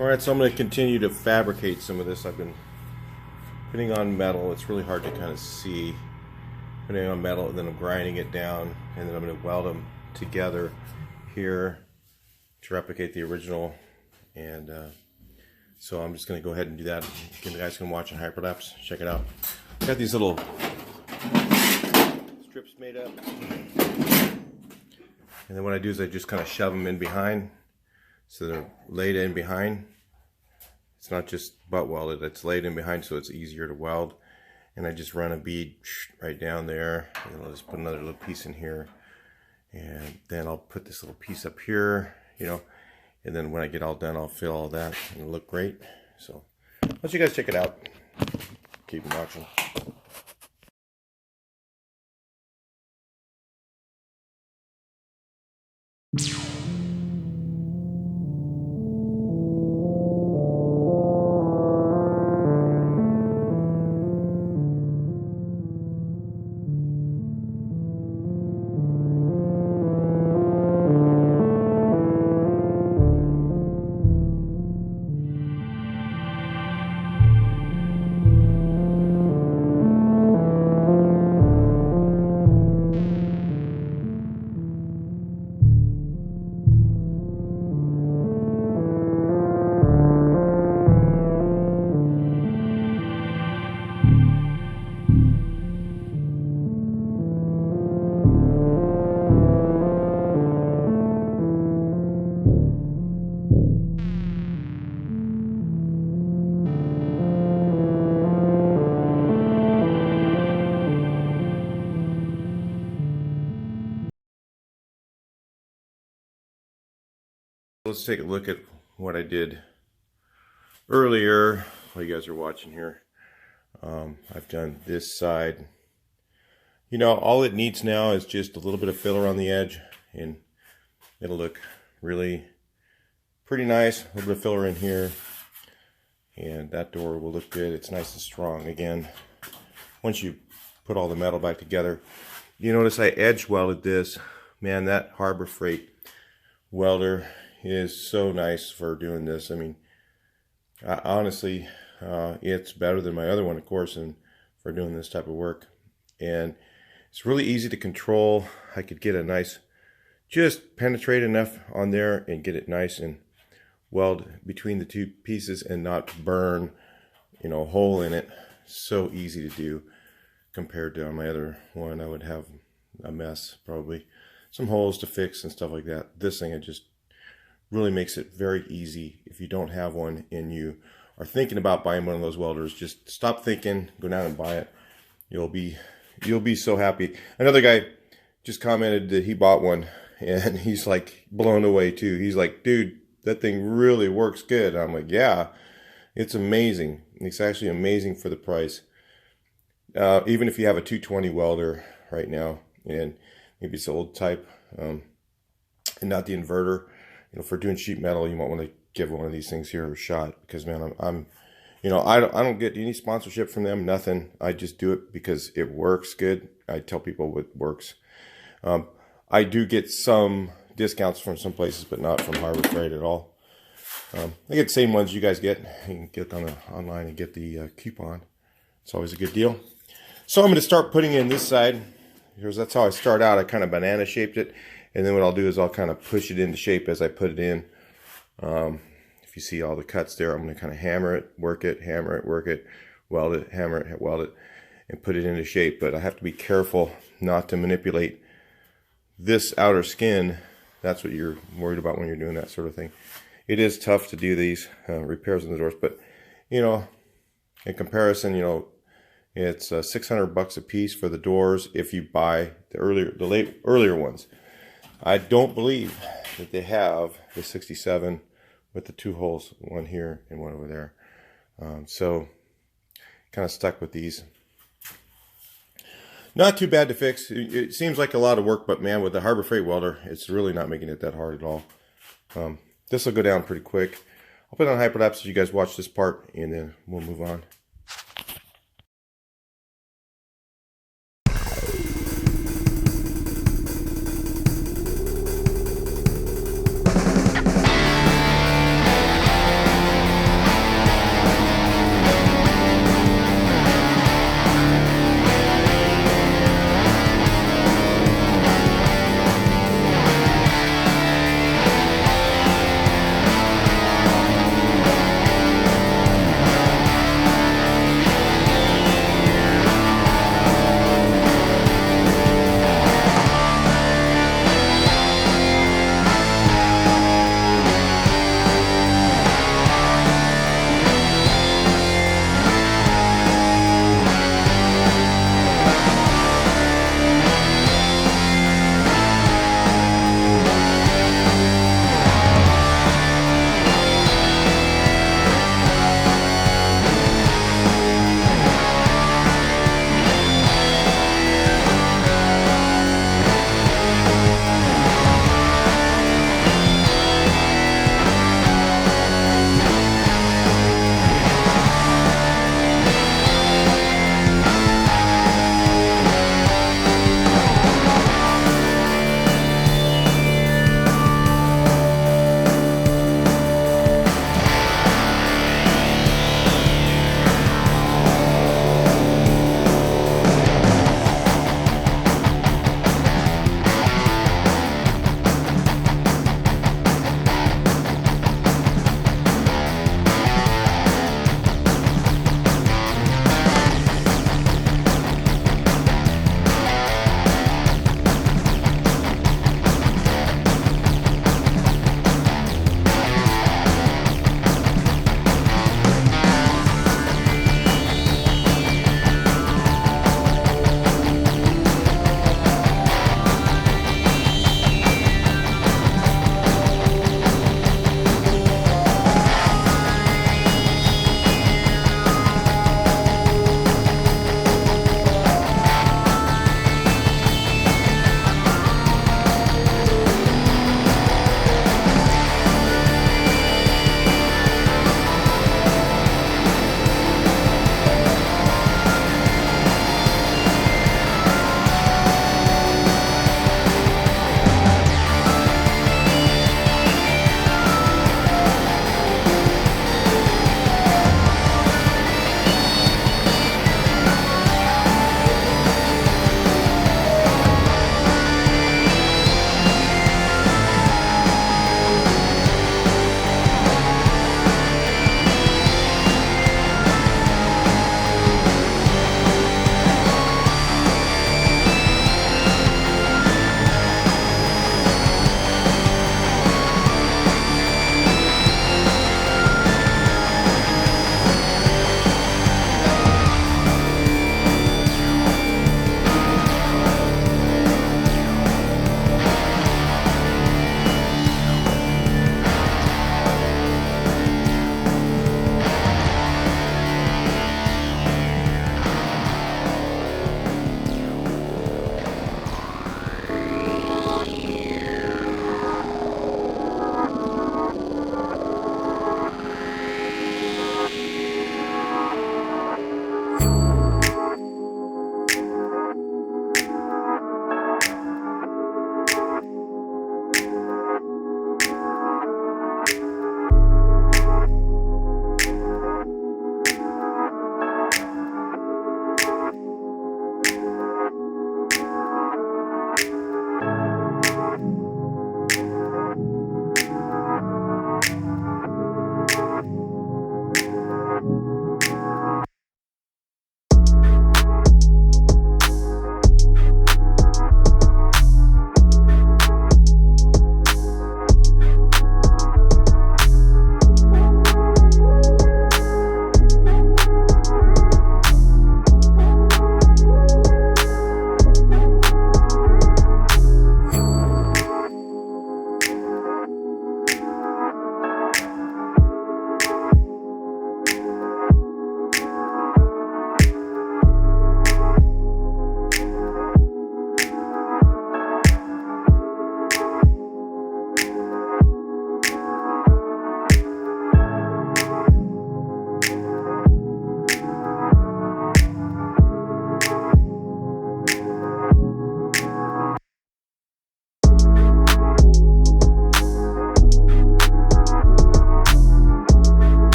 Alright, so I'm going to continue to fabricate some of this. I've been putting on metal. It's really hard to kind of see. Putting on metal, and then I'm grinding it down, and then I'm going to weld them together here to replicate the original. And so I'm just going to go ahead and do that. You guys can watch in hyperlapse. Check it out. I've got these little strips made up. And then what I do is I just kind of shove them in behind. So they're laid in behind. It's not just butt welded, it's laid in behind so it's easier to weld. And I just run a bead right down there. And I'll just put another little piece in here. And then I'll put this little piece up here, you know. And then when I get all done, I'll fill all that and it'll look great. So I'll let you guys check it out. Keep watching. Let's take a look at what I did earlier while you guys are watching here. I've done this side. You know, all it needs now is just a little bit of filler on the edge and it'll look really pretty nice. A little bit of filler in here and that door will look good. It's nice and strong. Again, once you put all the metal back together, you notice I edge welded this. Man, that Harbor Freight welder is so nice for doing this. I mean, honestly, it's better than my other one, of course, and for doing this type of work. And it's really easy to control. I could get a nice, just penetrate enough on there and get it nice and weld between the two pieces and not burn, you know, a hole in it. So easy to do compared to on my other one. I would have a mess, probably some holes to fix and stuff like that. This thing, it just really makes it very easy. If you don't have one and you are thinking about buying one of those welders, just stop thinking, go down and buy it. You'll be so happy. Another guy just commented that he bought one and he's like blown away too. He's like, dude, that thing really works good. I'm like, yeah, it's amazing. It's actually amazing for the price. Even if you have a 220 welder right now and maybe it's the old type and not the inverter, you know, for doing sheet metal, you might want to give one of these things here a shot because, man, I'm you know, I don't get any sponsorship from them, nothing. I just do it because it works good. I tell people what works. I do get some discounts from some places, but not from Harbor Freight at all. I get the same ones you guys get. You can get on the online and get the coupon. It's always a good deal. So I'm going to start putting in this side because that's how I start out. I kind of banana shaped it. And then what I'll do is I'll kind of push it into shape as I put it in. If you see all the cuts there, I'm going to kind of hammer it, work it, hammer it, work it, weld it, hammer it, weld it, and put it into shape. But I have to be careful not to manipulate this outer skin. That's what you're worried about when you're doing that sort of thing. It is tough to do these repairs on the doors, but, you know, in comparison, you know, it's $600 a piece for the doors if you buy the earlier ones. I don't believe that they have the 67 with the two holes, one here and one over there. So kind of stuck with these. Not too bad to fix. It seems like a lot of work, but man, with the Harbor Freight welder, it's really not making it that hard at all. This will go down pretty quick. I'll put it on hyperlapse as you guys watch this part, and then we'll move on.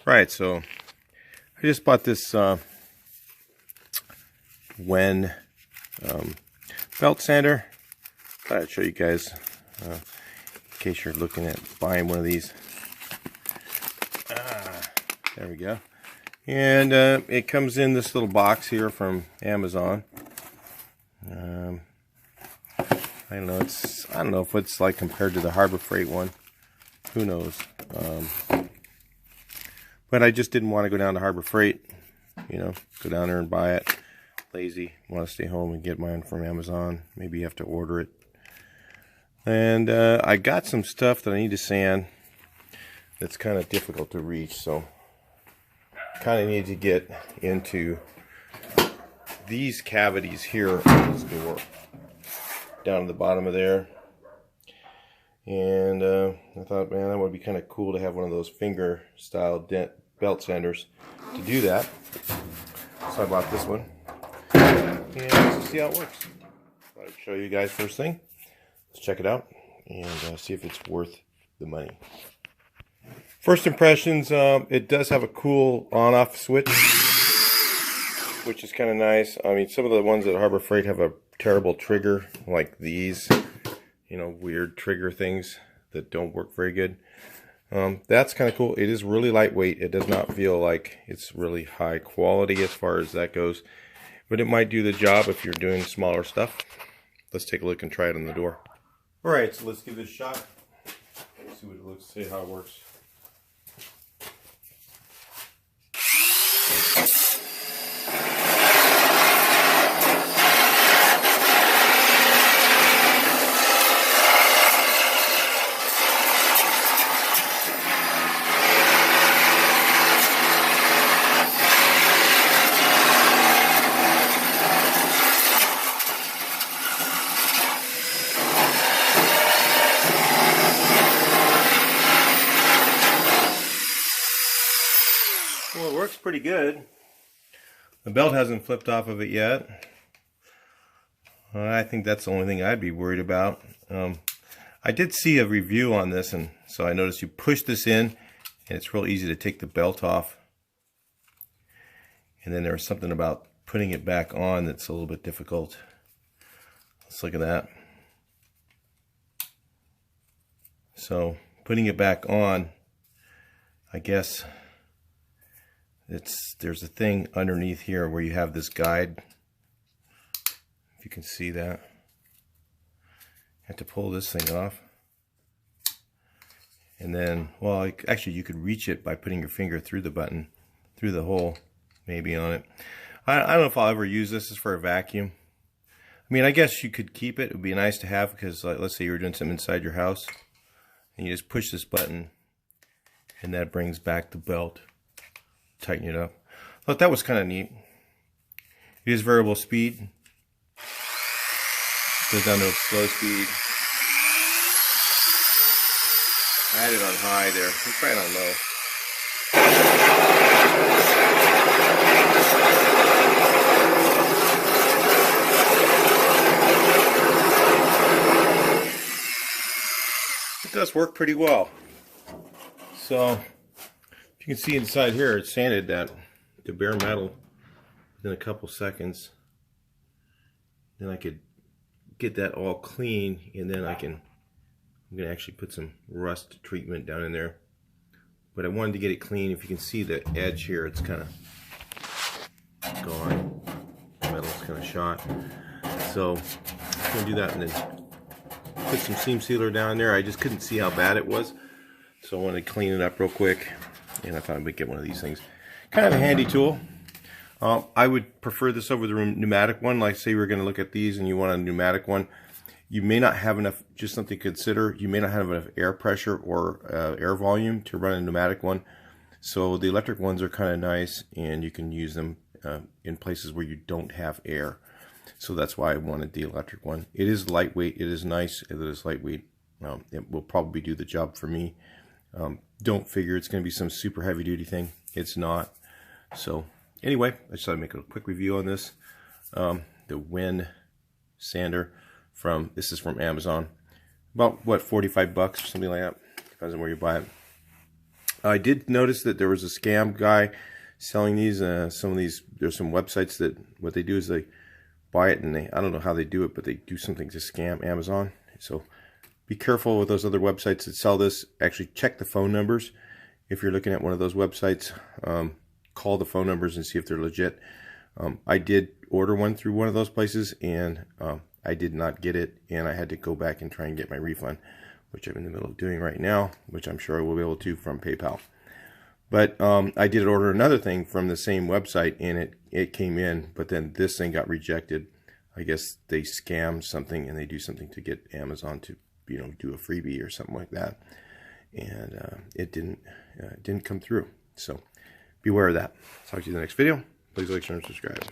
Right, so I just bought this Wen belt sander. Thought I'd show you guys in case you're looking at buying one of these. There we go. And it comes in this little box here from Amazon. I don't know. I don't know if it's like compared to the Harbor Freight one. Who knows? But I just didn't want to go down to Harbor Freight. You know, go down there and buy it. Lazy. Want to stay home and get mine from Amazon. Maybe you have to order it. And I got some stuff that I need to sand. That's kind of difficult to reach, so kind of need to get into these cavities here on this door, down to the bottom of there. and I thought, man, that would be kind of cool to have one of those finger style belt sanders to do that. So I bought this one, and let's see how it works. Thought I'd show you guys first thing. Let's check it out and see if it's worth the money. First impressions, it does have a cool on-off switch, which is kind of nice. I mean, some of the ones at Harbor Freight have a terrible trigger, like these, you know, weird trigger things that don't work very good. That's kind of cool. It is really lightweight. It does not feel like it's really high quality as far as that goes, but it might do the job if you're doing smaller stuff. Let's take a look and try it on the door. All right, so let's give this a shot. Let's see what it looks, see how it works. Well, it works pretty good. The belt hasn't flipped off of it yet. I think that's the only thing I'd be worried about. I did see a review on this, and so I noticed you push this in, and it's real easy to take the belt off. And then there's something about putting it back on that's a little bit difficult. Let's look at that. So putting it back on, I guess there's a thing underneath here where you have this guide. If you can see that. You have to pull this thing off. And then, well, actually you could reach it by putting your finger through the button, through the hole, maybe on it. I don't know if I'll ever use this. As for a vacuum. I mean, I guess you could keep it. It would be nice to have because, like, let's say you were doing something inside your house, and you just push this button, and that brings back the belt. Tighten it up. Thought that was kind of neat. It is variable speed. Goes down to slow speed. I had it on high there. Let's try it on low. It does work pretty well. So you can see inside here, it sanded that to bare metal within a couple seconds. Then I could get that all clean, and then I'm going to actually put some rust treatment down in there. But I wanted to get it clean. If you can see the edge here, it's kind of gone. The metal's kind of shot. So I'm going to do that and then put some seam sealer down there. I just couldn't see how bad it was, so I wanted to clean it up real quick. And I thought I would get one of these things. Kind of a handy tool. I would prefer this over the pneumatic one. Like, say we're going to look at these and you want a pneumatic one. You may not have enough, just something to consider, you may not have enough air pressure or air volume to run a pneumatic one. So the electric ones are kind of nice, and you can use them in places where you don't have air. So that's why I wanted the electric one. It is lightweight. It is nice. It is lightweight. It will probably do the job for me. Don't figure it's going to be some super heavy duty thing. It's not. So anyway, I just thought I'd make a quick review on this. The Wind sander this is from Amazon. About what, 45 bucks or something like that. Depends on where you buy it. I did notice that there was a scam guy selling these. There's some websites that what they do is they buy it, and I don't know how they do it, but they do something to scam Amazon. So be careful with those other websites that sell this. Actually check the phone numbers. If you're looking at one of those websites, call the phone numbers and see if they're legit. I did order one through one of those places, and I did not get it, and I had to go back and try and get my refund, which I'm in the middle of doing right now, which I'm sure I will be able to from PayPal. But I did order another thing from the same website, and it came in, but then this thing got rejected. I guess they scammed something, and they do something to get Amazon to, do a freebie or something like that, and it didn't come through. So beware of that. Talk to you in the next video. Please like, share, and subscribe.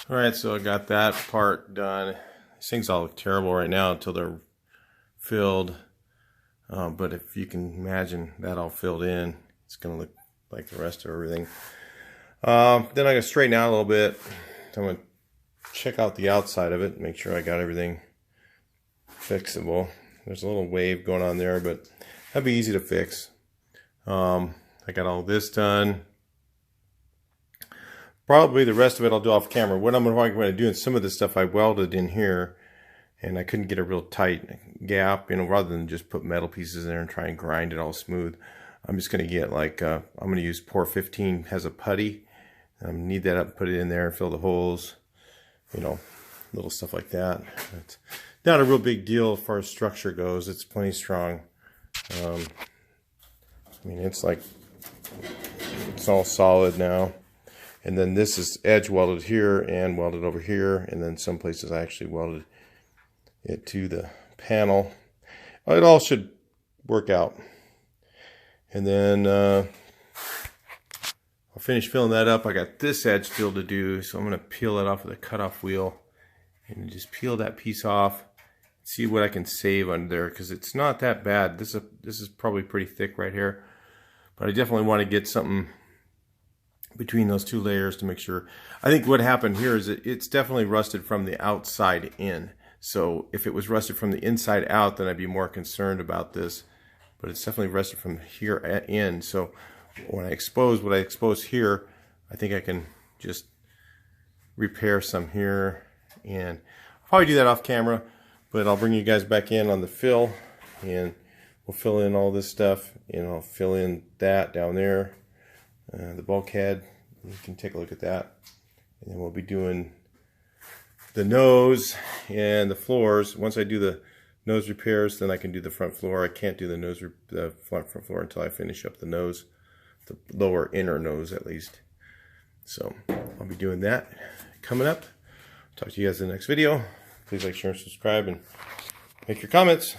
All right, so I got that part done. These things all look terrible right now until they're filled. But if you can imagine that all filled in, it's going to look like the rest of everything. Then I'm going to straighten out a little bit. So I'm going to check out the outside of it, make sure I got everything fixable. There's a little wave going on there, but that'd be easy to fix. I got all this done. Probably the rest of it I'll do off camera. What I'm going to do is some of this stuff I welded in here, and I couldn't get a real tight gap, you know, rather than just put metal pieces in there and try and grind it all smooth. I'm just going to get like, I'm going to use Pour 15 has a putty. Knead that up, put it in there, fill the holes, you know, little stuff like that. It's not a real big deal as far as structure goes. It's plenty strong. I mean, it's like, it's all solid now. And then this is edge welded here and welded over here. And then some places I actually welded it to the panel. It all should work out. And then I'll finish filling that up. I got this edge still to do. So I'm going to peel it off with a cutoff wheel. And just peel that piece off. See what I can save under there. Because it's not that bad. This is probably pretty thick right here. But I definitely want to get something between those two layers to make sure. I think what happened here is it's definitely rusted from the outside in. So if it was rusted from the inside out, then I'd be more concerned about this. But it's definitely rusted from here in. So when I expose what I expose here, I think I can just repair some here. And I'll probably do that off camera, but I'll bring you guys back in on the fill, and we'll fill in all this stuff, and I'll fill in that down there. The bulkhead, you can take a look at that. And then we'll be doing the nose and the floors. Once I do the nose repairs, then I can do the front floor. I can't do the front floor until I finish up the nose, the lower inner nose at least. So I'll be doing that coming up. Talk to you guys in the next video. Please like, share, and subscribe, and make your comments.